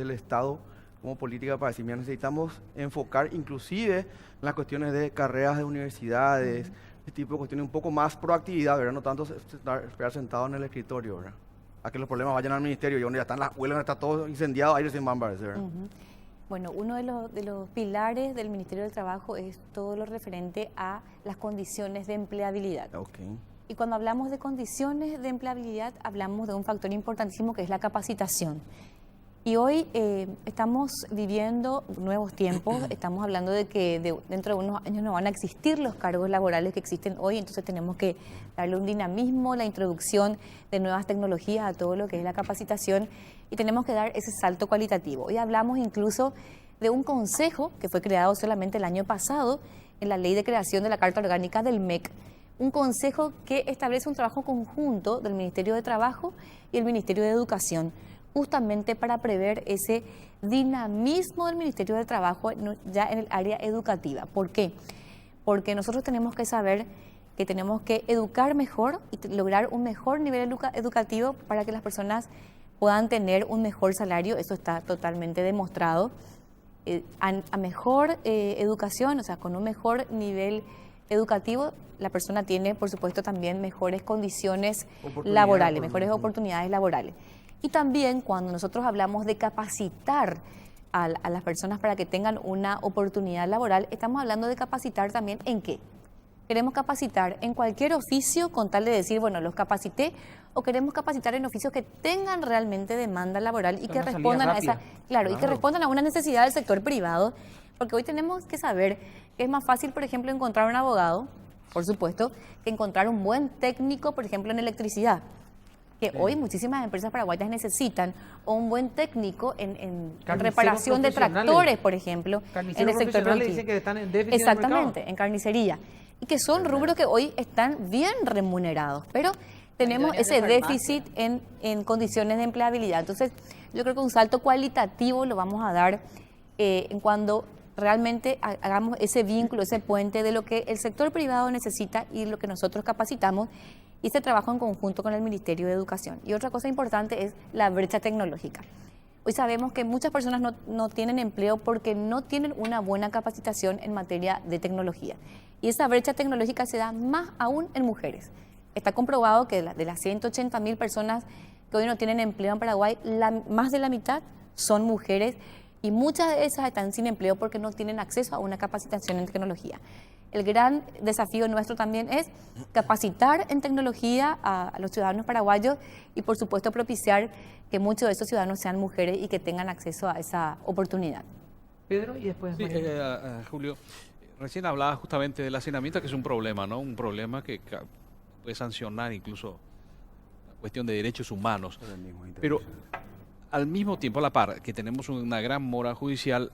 el Estado como política para decir, mira, necesitamos enfocar inclusive en las cuestiones de carreras de universidades, este tipo de cuestiones, un poco más proactividad, ¿verdad? No tanto esperar sentado en el escritorio, ¿verdad? A que los problemas vayan al ministerio y donde ya están las escuelas, donde está todo incendiado, ahí recién van a aparecer, ¿verdad? Ujú. Bueno, uno de los pilares del Ministerio del Trabajo es todo lo referente a las condiciones de empleabilidad. Ok. Y cuando hablamos de condiciones de empleabilidad, hablamos de un factor importantísimo que es la capacitación. Y hoy estamos viviendo nuevos tiempos, estamos hablando de que dentro de unos años no van a existir los cargos laborales que existen hoy, entonces tenemos que darle un dinamismo, la introducción de nuevas tecnologías a todo lo que es la capacitación y tenemos que dar ese salto cualitativo. Hoy hablamos incluso de un consejo que fue creado solamente el año pasado en la ley de creación de la Carta Orgánica del MEC, un consejo que establece un trabajo conjunto del Ministerio de Trabajo y el Ministerio de Educación, justamente para prever ese dinamismo del Ministerio de Trabajo ya en el área educativa. ¿Por qué? Porque nosotros tenemos que saber que tenemos que educar mejor y lograr un mejor nivel educativo para que las personas puedan tener un mejor salario, eso está totalmente demostrado. A mejor educación, o sea, con un mejor nivel educativo, la persona tiene, por supuesto, también mejores condiciones laborales, mejores oportunidades laborales. Y también cuando nosotros hablamos de capacitar a las personas para que tengan una oportunidad laboral, estamos hablando de capacitar también ¿en qué? Queremos capacitar en cualquier oficio con tal de decir, bueno, los capacité, o queremos capacitar en oficios que tengan realmente demanda laboral y que Una salida respondan a esa, rápida. claro, y que respondan a una necesidad del sector privado, porque hoy tenemos que saber que es más fácil, por ejemplo, encontrar un abogado, por supuesto, que encontrar un buen técnico, por ejemplo, en electricidad, que hoy muchísimas empresas paraguayas necesitan, o un buen técnico en Carniceros reparación de profesionales. tractores, por ejemplo, en Carniceros el sector profesionales banquil. dicen que están en déficit en el Exactamente, mercado. en carnicería. Y que son rubros que hoy están bien remunerados, pero tenemos Idóneos de ese farmacia. déficit en condiciones de empleabilidad. Entonces, yo creo que un salto cualitativo lo vamos a dar en cuando realmente hagamos ese vínculo, ese puente de lo que el sector privado necesita y lo que nosotros capacitamos, y ese trabajo en conjunto con el Ministerio de Educación. Y otra cosa importante es la brecha tecnológica. Hoy sabemos que muchas personas no tienen empleo porque no tienen una buena capacitación en materia de tecnología. Y esa brecha tecnológica se da más aún en mujeres. Está comprobado que de las 180.000 personas que hoy no tienen empleo en Paraguay, más de la mitad son mujeres y muchas de esas están sin empleo porque no tienen acceso a una capacitación en tecnología. El gran desafío nuestro también es capacitar en tecnología a los ciudadanos paraguayos y, por supuesto, propiciar que muchos de esos ciudadanos sean mujeres y que tengan acceso a esa oportunidad. Pedro, y después Sí, Mariana. Julio, recién hablaba justamente del hacinamiento, que es un problema, ¿no? Un problema que puede sancionar incluso la cuestión de derechos humanos. Pero al mismo tiempo, a la par, que tenemos una gran mora judicial,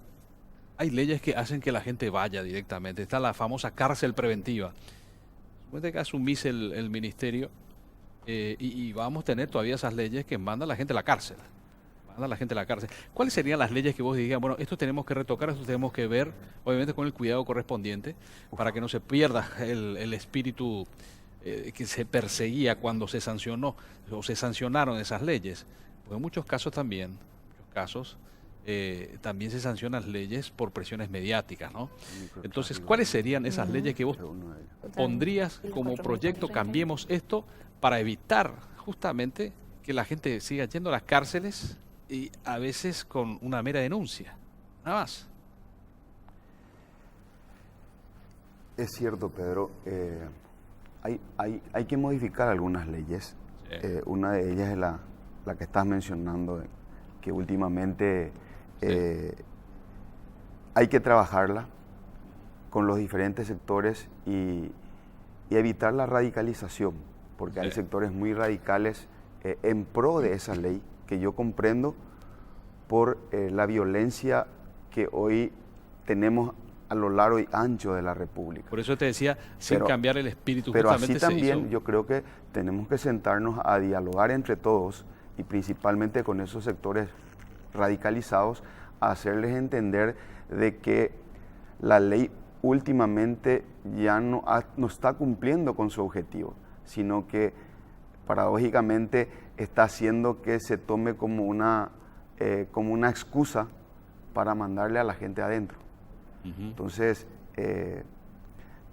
hay leyes que hacen que la gente vaya directamente. Está la famosa cárcel preventiva. Suponete que asumís el ministerio y vamos a tener todavía esas leyes que mandan a la gente a la cárcel. Mandan a la gente a la cárcel. ¿Cuáles serían las leyes que vos digas, bueno, esto tenemos que retocar, esto tenemos que ver, obviamente con el cuidado correspondiente, para que no se pierda el espíritu que se perseguía cuando se sancionó o se sancionaron esas leyes. Porque en muchos casos también, también se sancionan leyes por presiones mediáticas, ¿no? Entonces, ¿cuáles serían esas leyes que vos pondrías como proyecto Cambiemos Esto para evitar justamente que la gente siga yendo a las cárceles y a veces con una mera denuncia? Nada más. Es cierto, Pedro. Hay que modificar algunas leyes. Sí. Una de ellas es la que estás mencionando, que últimamente hay que trabajarla con los diferentes sectores y evitar la radicalización, porque hay sectores muy radicales en pro de esa ley, que yo comprendo por la violencia que hoy tenemos a lo largo y ancho de la República. Por eso te decía, sin cambiar el espíritu, pero justamente así también yo creo que tenemos que sentarnos a dialogar entre todos y principalmente con esos sectores radicalizados, a hacerles entender de que la ley últimamente ya no está cumpliendo con su objetivo, sino que paradójicamente está haciendo que se tome como una excusa para mandarle a la gente adentro. Entonces,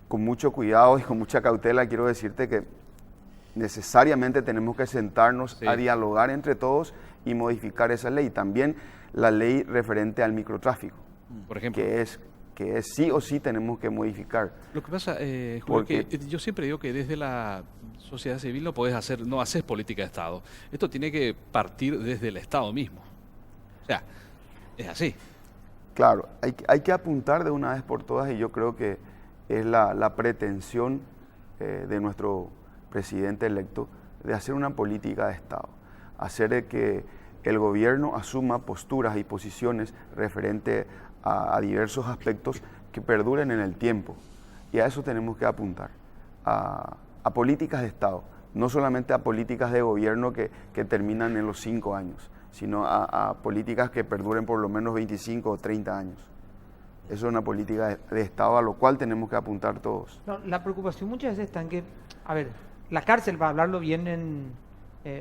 con mucho cuidado y con mucha cautela, quiero decirte que necesariamente tenemos que sentarnos a dialogar entre todos y modificar esa ley. También la ley referente al microtráfico, por ejemplo, que es sí o sí tenemos que modificar. Lo que pasa, Julio, que yo siempre digo que desde la sociedad civil no haces política de Estado. Esto tiene que partir desde el Estado mismo. O sea, es así. Claro, hay que apuntar de una vez por todas, y yo creo que es la pretensión de nuestro presidente electo de hacer una política de Estado, hacer de que el gobierno asuma posturas y posiciones referente a diversos aspectos que perduren en el tiempo, y a eso tenemos que apuntar, a políticas de Estado, no solamente a políticas de gobierno que terminan en los 5 años, sino a políticas que perduren por lo menos 25 o 30 años. Eso es una política de Estado a lo cual tenemos que apuntar todos. No, la preocupación muchas veces está en que, a ver, la cárcel, para hablarlo bien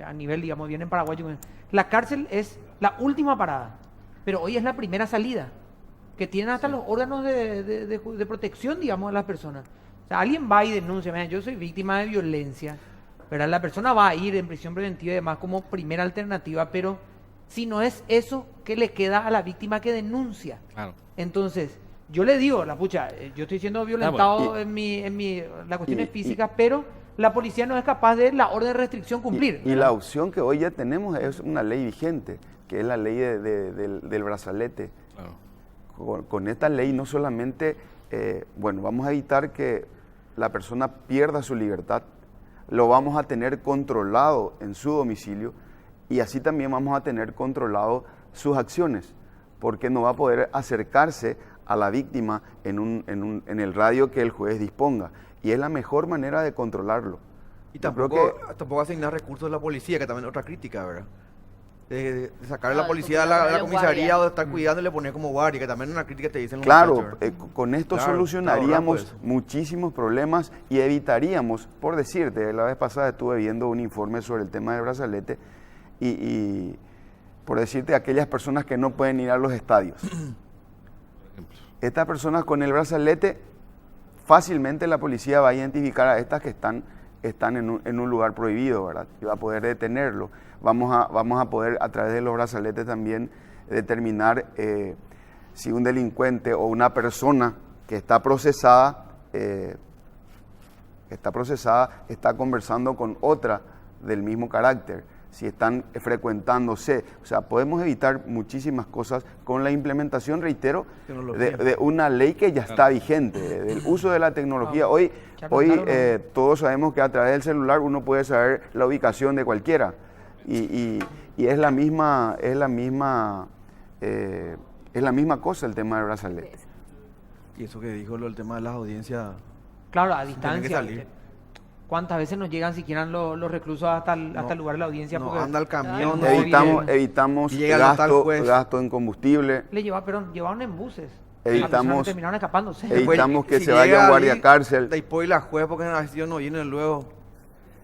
a nivel, digamos, bien en paraguayo, la cárcel es la última parada, pero hoy es la primera salida, que tienen hasta los órganos de protección, digamos, de las personas. O sea, alguien va y denuncia, mira, yo soy víctima de violencia, ¿verdad? La persona va a ir en prisión preventiva y demás como primera alternativa, pero si no es eso, ¿qué le queda a la víctima que denuncia? Claro. Entonces, yo le digo, yo estoy siendo violentado en las cuestiones físicas, pero la policía no es capaz de la orden de restricción cumplir. Y la opción que hoy ya tenemos es una ley vigente, que es la ley del brazalete. Claro. Con esta ley no solamente, vamos a evitar que la persona pierda su libertad, lo vamos a tener controlado en su domicilio, y así también vamos a tener controlado sus acciones, porque no va a poder acercarse a la víctima en el radio que el juez disponga, y es la mejor manera de controlarlo. Y tampoco asignar recursos a la policía, que también es otra crítica, ¿verdad? De sacar a la policía a la comisaría o de estar cuidando y le poner como guardia, que también es una crítica que te dicen los muchachos. Con esto solucionaríamos muchísimos problemas y evitaríamos, por decirte, la vez pasada estuve viendo un informe sobre el tema del brazalete y por decirte, aquellas personas que no pueden ir a los estadios. Estas personas con el brazalete, fácilmente la policía va a identificar a estas que están en un lugar prohibido, ¿verdad? Y va a poder detenerlo. Vamos a poder, a través de los brazaletes también, determinar si un delincuente o una persona que está procesada está conversando con otra del mismo carácter, si están frecuentándose. O sea, podemos evitar muchísimas cosas con la implementación, reitero, de una ley que ya está vigente, del uso de la tecnología. Hoy todos sabemos que a través del celular uno puede saber la ubicación de cualquiera, y es la misma cosa el tema del brazalete. Y eso que dijo el tema de las audiencias. Claro, a distancia. ¿Cuántas veces nos llegan siquiera los reclusos hasta el lugar de la audiencia? No, anda el camión. Evitamos gasto en combustible. Llevaban en buses. Evitamos, terminaron escapándose. evitamos que Si se vaya llega a guardia ahí, cárcel. Después la juez, porque no viene luego.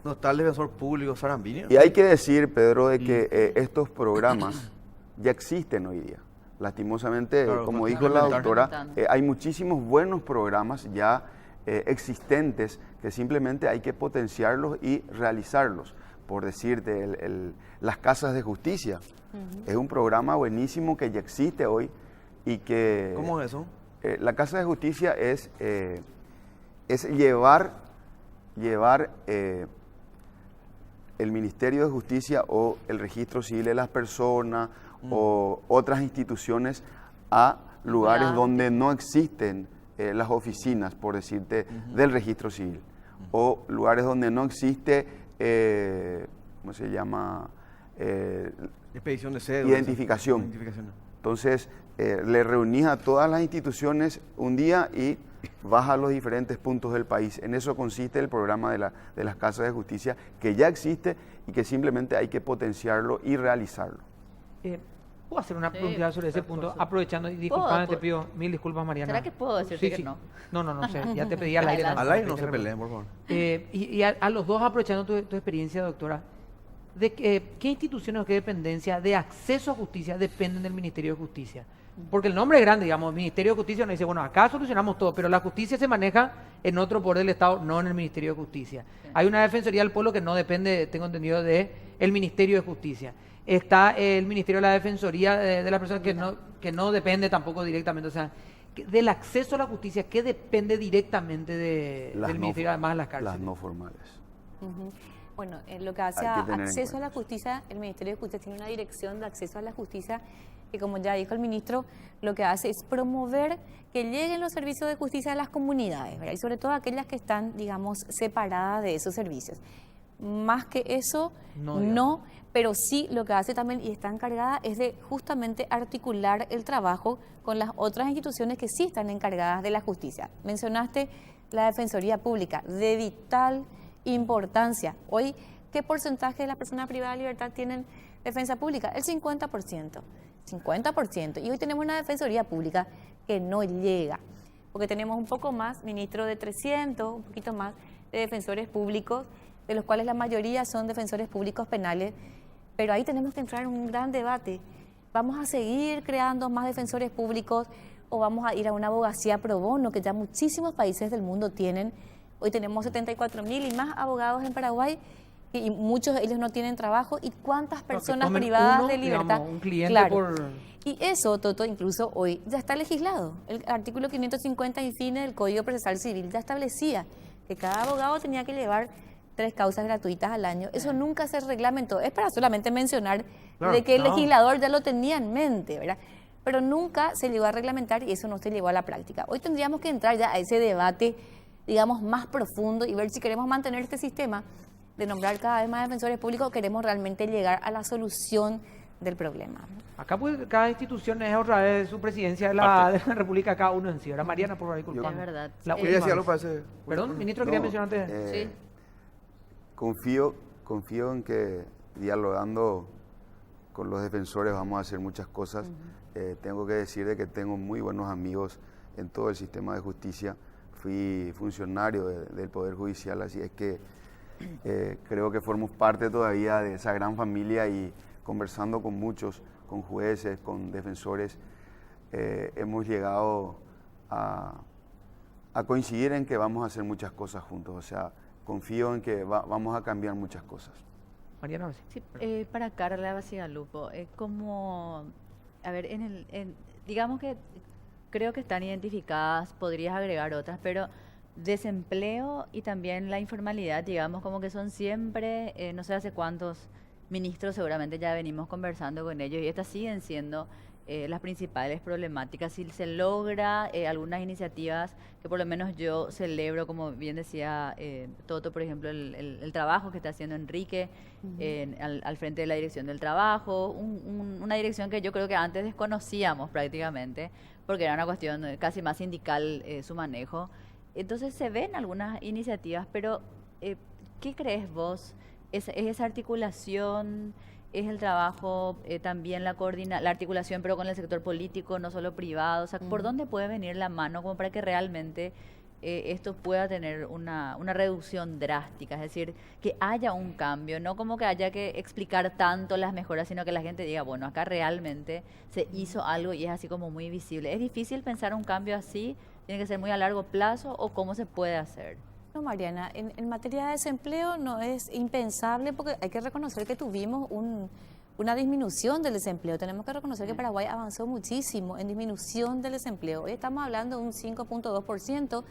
No está el defensor público, Sarambini. Y hay que decir, Pedro, de que estos programas ya existen hoy día. Lastimosamente, Claro, como falta dijo la implementar. doctora, hay muchísimos buenos programas ya existentes que simplemente hay que potenciarlos y realizarlos. Por decirte, las casas de justicia es un programa buenísimo que ya existe hoy y que... ¿Cómo es eso? La casa de justicia es llevar el Ministerio de Justicia o el registro civil de las personas o otras instituciones a lugares Ya. donde no existen las oficinas, por decirte, del registro civil, o lugares donde no existe, ¿cómo se llama? Expedición de cédula. Identificación. Identificación. Entonces, le reunís a todas las instituciones un día y vas a los diferentes puntos del país. En eso consiste el programa de las casas de justicia, que ya existe y que simplemente hay que potenciarlo y realizarlo. ¿Puedo hacer una Sí, pregunta sobre ese por punto? supuesto. Aprovechando, y disculpame, te ¿Puedo? pido mil disculpas, Mariana. ¿Será que puedo decirte que no? No sé, ya te pedí al aire. Adelante. Al aire no se peleen, por favor. Y a los dos, aprovechando tu experiencia, doctora, ¿qué instituciones o qué dependencias de acceso a justicia dependen del Ministerio de Justicia? Porque el nombre es grande, digamos, Ministerio de Justicia, uno dice, bueno, acá solucionamos todo, pero la justicia se maneja en otro poder del Estado, no en el Ministerio de Justicia. Hay una Defensoría del Pueblo que no depende, tengo entendido, del Ministerio de Justicia. Está el Ministerio de la Defensoría de las personas que no depende tampoco directamente, o sea, del acceso a la justicia, ¿qué depende directamente del Ministerio, además de las cárceles? Las no formales. Ujú. Bueno, en lo que hace Hay que a tener en acceso a la cuenta eso. justicia, el Ministerio de Justicia tiene una dirección de acceso a la justicia que, como ya dijo el ministro, lo que hace es promover que lleguen los servicios de justicia a las comunidades, ¿verdad? Y sobre todo aquellas que están, digamos, separadas de esos servicios. Más que eso, No, no, digamos. pero sí lo que hace también y está encargada es de justamente articular el trabajo con las otras instituciones que sí están encargadas de la justicia. Mencionaste la Defensoría Pública, de vital importancia. Hoy, ¿qué porcentaje de las personas privadas de libertad tienen defensa pública? El 50%. 50%. Y hoy tenemos una Defensoría Pública que no llega, porque tenemos un poco más, ministro, de 300, un poquito más de defensores públicos, de los cuales la mayoría son defensores públicos penales, pero ahí tenemos que entrar en un gran debate. ¿Vamos a seguir creando más defensores públicos o vamos a ir a una abogacía pro bono que ya muchísimos países del mundo tienen? Hoy tenemos 74.000 y más abogados en Paraguay y muchos de ellos no tienen trabajo. ¿Y cuántas personas tomen privadas uno, de libertad? digamos, un cliente Claro. por... Y eso, Toto, incluso hoy ya está legislado. El artículo 550 infine del Código Procesal Civil ya establecía que cada abogado tenía que llevar 3 causas gratuitas al año. Eso nunca se reglamentó. Es para solamente mencionar Claro, de que el no. legislador ya lo tenía en mente, ¿verdad? Pero nunca se llegó a reglamentar y eso no se llevó a la práctica. Hoy tendríamos que entrar ya a ese debate, digamos, más profundo y ver si queremos mantener este sistema de nombrar cada vez más defensores públicos o queremos realmente llegar a la solución del problema. Acá pues cada institución es otra vez su presidencia de la República, cada uno en sí. Ahora Mariana, por favor, disculpame. Es verdad. La Sí. Quería decir última algo vez. para ese... Perdón, ministro, quería No, mencionar antes. Sí. Confío en que dialogando con los defensores vamos a hacer muchas cosas. Tengo que decir de que tengo muy buenos amigos en todo el sistema de justicia. Fui funcionario del Poder Judicial, así es que creo que formamos parte todavía de esa gran familia y conversando con muchos, con jueces, con defensores, hemos llegado a coincidir en que vamos a hacer muchas cosas juntos. O sea, confío en que vamos a cambiar muchas cosas. Mariana, ahora sí. Sí, para Carla Basigalupo, como, a ver, digamos que creo que están identificadas, podrías agregar otras, pero desempleo y también la informalidad, digamos, como que son siempre, no sé hace cuántos ministros, seguramente ya venimos conversando con ellos y estas siguen siendo las principales problemáticas. Si se logra algunas iniciativas que por lo menos yo celebro, como bien decía Toto, por ejemplo, el trabajo que está haciendo Enrique al frente de la dirección del trabajo, una dirección que yo creo que antes desconocíamos prácticamente, porque era una cuestión casi más sindical su manejo. Entonces se ven algunas iniciativas, pero ¿qué crees vos? ¿Es esa articulación? es el trabajo, también la articulación, pero con el sector político, no solo privado? O sea, ¿por dónde puede venir la mano como para que realmente esto pueda tener una reducción drástica? Es decir, que haya un cambio, no como que haya que explicar tanto las mejoras, sino que la gente diga, bueno, acá realmente se hizo algo y es así como muy visible. ¿Es difícil pensar un cambio así? ¿Tiene que ser muy a largo plazo o cómo se puede hacer? No, Mariana, en materia de desempleo no es impensable porque hay que reconocer que tuvimos una disminución del desempleo. Tenemos que reconocer que Paraguay avanzó muchísimo en disminución del desempleo. Hoy estamos hablando de un 5.2%,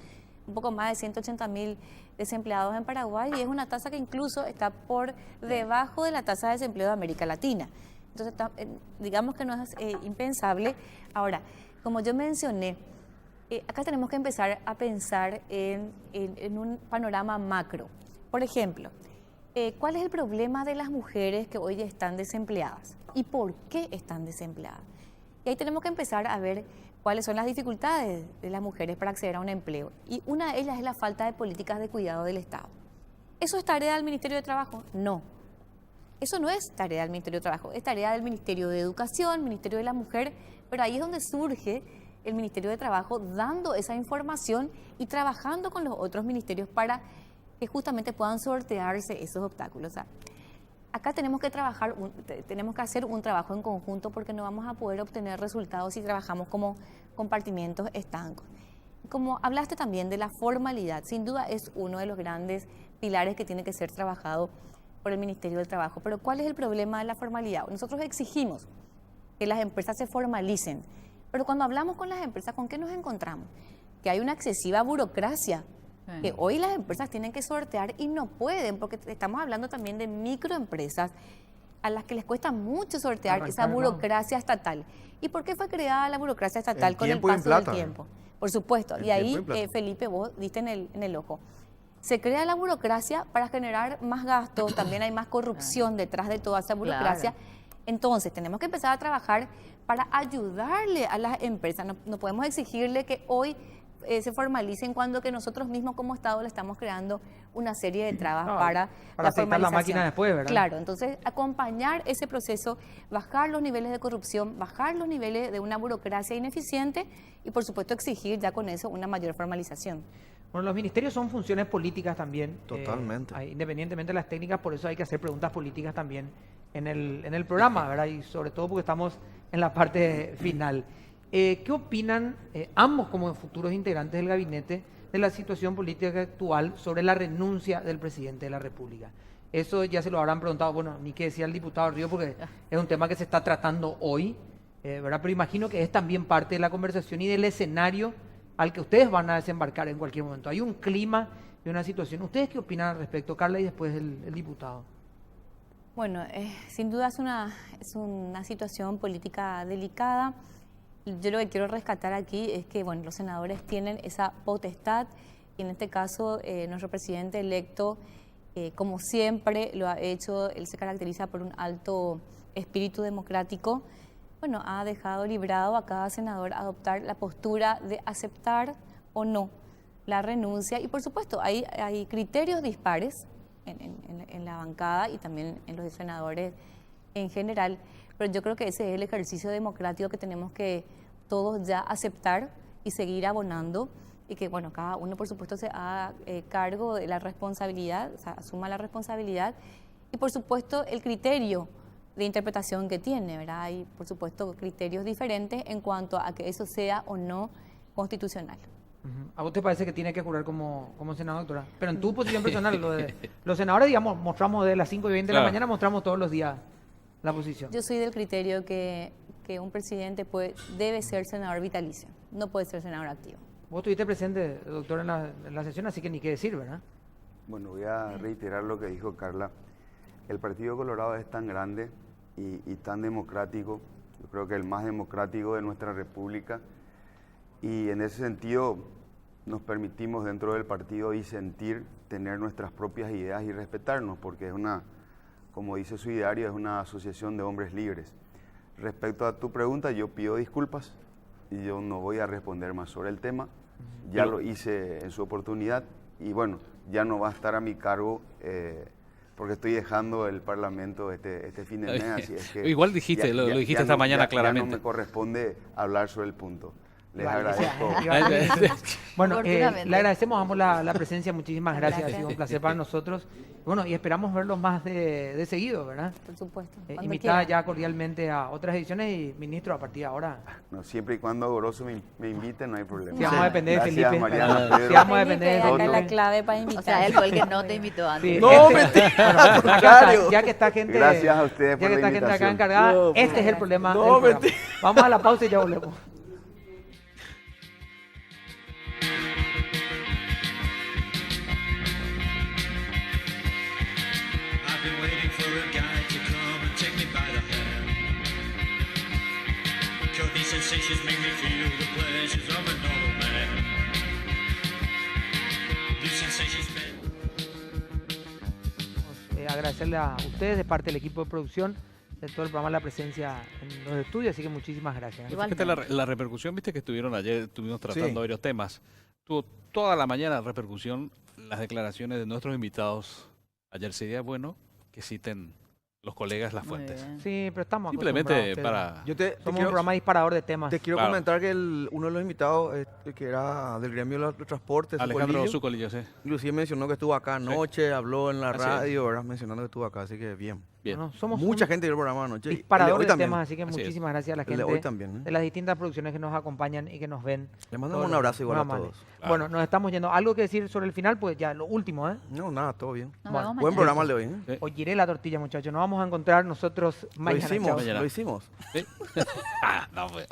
un poco más de 180.000 desempleados en Paraguay, y es una tasa que incluso está por debajo de la tasa de desempleo de América Latina. Entonces, digamos que no es impensable. Ahora, como yo mencioné, acá tenemos que empezar a pensar en un panorama macro. Por ejemplo, ¿cuál es el problema de las mujeres que hoy están desempleadas? ¿Y por qué están desempleadas? Y ahí tenemos que empezar a ver cuáles son las dificultades de las mujeres para acceder a un empleo. Y una de ellas es la falta de políticas de cuidado del Estado. ¿Eso es tarea del Ministerio de Trabajo? No. Eso no es tarea del Ministerio de Trabajo, es tarea del Ministerio de Educación, Ministerio de la Mujer, pero ahí es donde surge el Ministerio de Trabajo dando esa información y trabajando con los otros ministerios para que justamente puedan sortearse esos obstáculos. O sea, acá tenemos que trabajar, tenemos que hacer un trabajo en conjunto porque no vamos a poder obtener resultados si trabajamos como compartimientos estancos. Como hablaste también de la formalidad, sin duda es uno de los grandes pilares que tiene que ser trabajado por el Ministerio del Trabajo. Pero ¿cuál es el problema de la formalidad? Nosotros exigimos que las empresas se formalicen, pero cuando hablamos con las empresas, ¿con qué nos encontramos? Que hay una excesiva burocracia, que hoy las empresas tienen que sortear y no pueden, porque estamos hablando también de microempresas a las que les cuesta mucho sortear esa burocracia estatal. ¿Y por qué fue creada la burocracia estatal con el paso del tiempo? Por supuesto, y ahí, Felipe, vos diste en el ojo. Se crea la burocracia para generar más gastos, también hay más corrupción detrás de toda esa burocracia. Claro. Entonces, tenemos que empezar a trabajar para ayudarle a las empresas. No podemos exigirle que hoy se formalicen cuando que nosotros mismos como Estado le estamos creando una serie de trabas para la formalización. La máquina después, ¿verdad? Claro, entonces acompañar ese proceso, bajar los niveles de corrupción, bajar los niveles de una burocracia ineficiente y por supuesto exigir ya con eso una mayor formalización. Bueno, los ministerios son funciones políticas también. Totalmente. Independientemente de las técnicas, por eso hay que hacer preguntas políticas también en el programa, ¿verdad? Y sobre todo porque estamos en la parte final. ¿Qué opinan ambos como futuros integrantes del gabinete de la situación política actual sobre la renuncia del presidente de la República? Eso ya se lo habrán preguntado, bueno, ni que decía el diputado Río, porque es un tema que se está tratando hoy, ¿verdad? Pero imagino que es también parte de la conversación y del escenario al que ustedes van a desembarcar en cualquier momento. Hay un clima y una situación. ¿Ustedes qué opinan al respecto, Carla, y después el diputado? Bueno, sin duda es una situación política delicada. Yo lo que quiero rescatar aquí es que bueno, los senadores tienen esa potestad y en este caso nuestro presidente electo, como siempre lo ha hecho, él se caracteriza por un alto espíritu democrático. Bueno, ha dejado librado a cada senador adoptar la postura de aceptar o no la renuncia y por supuesto hay criterios dispares en la bancada y también en los senadores en general, pero yo creo que ese es el ejercicio democrático que tenemos que todos ya aceptar y seguir abonando y que bueno, cada uno por supuesto se haga cargo de la responsabilidad, o sea, asuma la responsabilidad y por supuesto el criterio de interpretación que tiene, ¿verdad? Hay por supuesto criterios diferentes en cuanto a que eso sea o no constitucional. ¿A vos te parece que tiene que jurar como senador, doctora? Pero en tu posición personal, los senadores, digamos, mostramos de las 5:20 de la mañana, mostramos todos los días la posición. Yo soy del criterio que un presidente debe ser senador vitalicio, no puede ser senador activo. Vos estuviste presente, doctor, en la sesión, así que ni qué decir, ¿verdad? Bueno, voy a reiterar lo que dijo Carla. El Partido Colorado es tan grande y tan democrático, yo creo que el más democrático de nuestra república, y en ese sentido nos permitimos dentro del partido disentir, tener nuestras propias ideas y respetarnos, porque es una, como dice su ideario, es una asociación de hombres libres. Respecto a tu pregunta, yo pido disculpas y yo no voy a responder más sobre el tema. Ya lo hice en su oportunidad y bueno, ya no va a estar a mi cargo porque estoy dejando el Parlamento este fin de mes, así es que... Igual dijiste, lo dijiste esta mañana Ya claramente. no me corresponde hablar sobre el punto. Les Vale, agradezco. Bueno, Oportunamente. le agradecemos ambos la presencia, muchísimas gracias, ha Gracias. sido un placer para nosotros. Bueno, y esperamos verlos más de seguido, ¿verdad? Por supuesto. cuando Invitada quiera. ya cordialmente a otras ediciones y ministro, a partir de ahora, No, siempre y cuando Goroso me invite, no hay problema. sí, vamos a depender de Gracias, Felipe. Mariana, Sí, Pedro. vamos a depender de Felipe, acá es la Felipe. clave para invitar. O sea, él fue el que no te invitó antes. Sí, No, este- mentira, al acá contrario. está, ya que está gente, Gracias a ustedes ya por que la está gente acá invitación. encargada, No, este es el problema. no, del programa. mentira. Vamos a la pausa y ya volvemos. I've been waiting for a guy to come and take me by the hand. 'Cause these sensations make me feel the pleasures of a normal man. These sensations make Agradecerle a ustedes de parte del equipo de producción de todo el programa la presencia en los estudios, así que muchísimas gracias. Igual. Fíjate la repercusión, viste que estuvieron ayer, estuvimos tratando Sí. varios temas. Tuvo toda la mañana repercusión las declaraciones de nuestros invitados. Ayer sería bueno que citen los colegas las Muy fuentes. bien. Sí, pero estamos Simplemente acostumbrados, para... Yo te Somos un quiero, programa disparador de temas. te quiero Claro. comentar que uno de los invitados, que era del gremio de los transportes, Alejandro Zucolillo, Zucolillo, sí. inclusive mencionó que estuvo acá anoche, habló en la Así es. radio, ¿verdad? Mencionando que estuvo acá, así que bien. Bien. ¿No? Somos Mucha un gente vio el programa anoche. y el de disparador hoy de también. temas, así que Así es. muchísimas gracias a la El de gente hoy también. ¿eh? de las distintas producciones que nos acompañan y que nos ven. Le mandamos todos un los abrazo días. igual a Muy amable. todos. Bueno, nos estamos yendo. ¿Algo que decir sobre el final? Pues ya, lo último, ¿eh? No, nada, todo bien. Nos Bueno, vemos Buen mañana. programa el de hoy. ¿eh? Hoy giré la tortilla, muchachos. Nos vamos a encontrar nosotros mañana. Lo hicimos, Chao. Mañana. lo hicimos. ¿Sí? No, pues.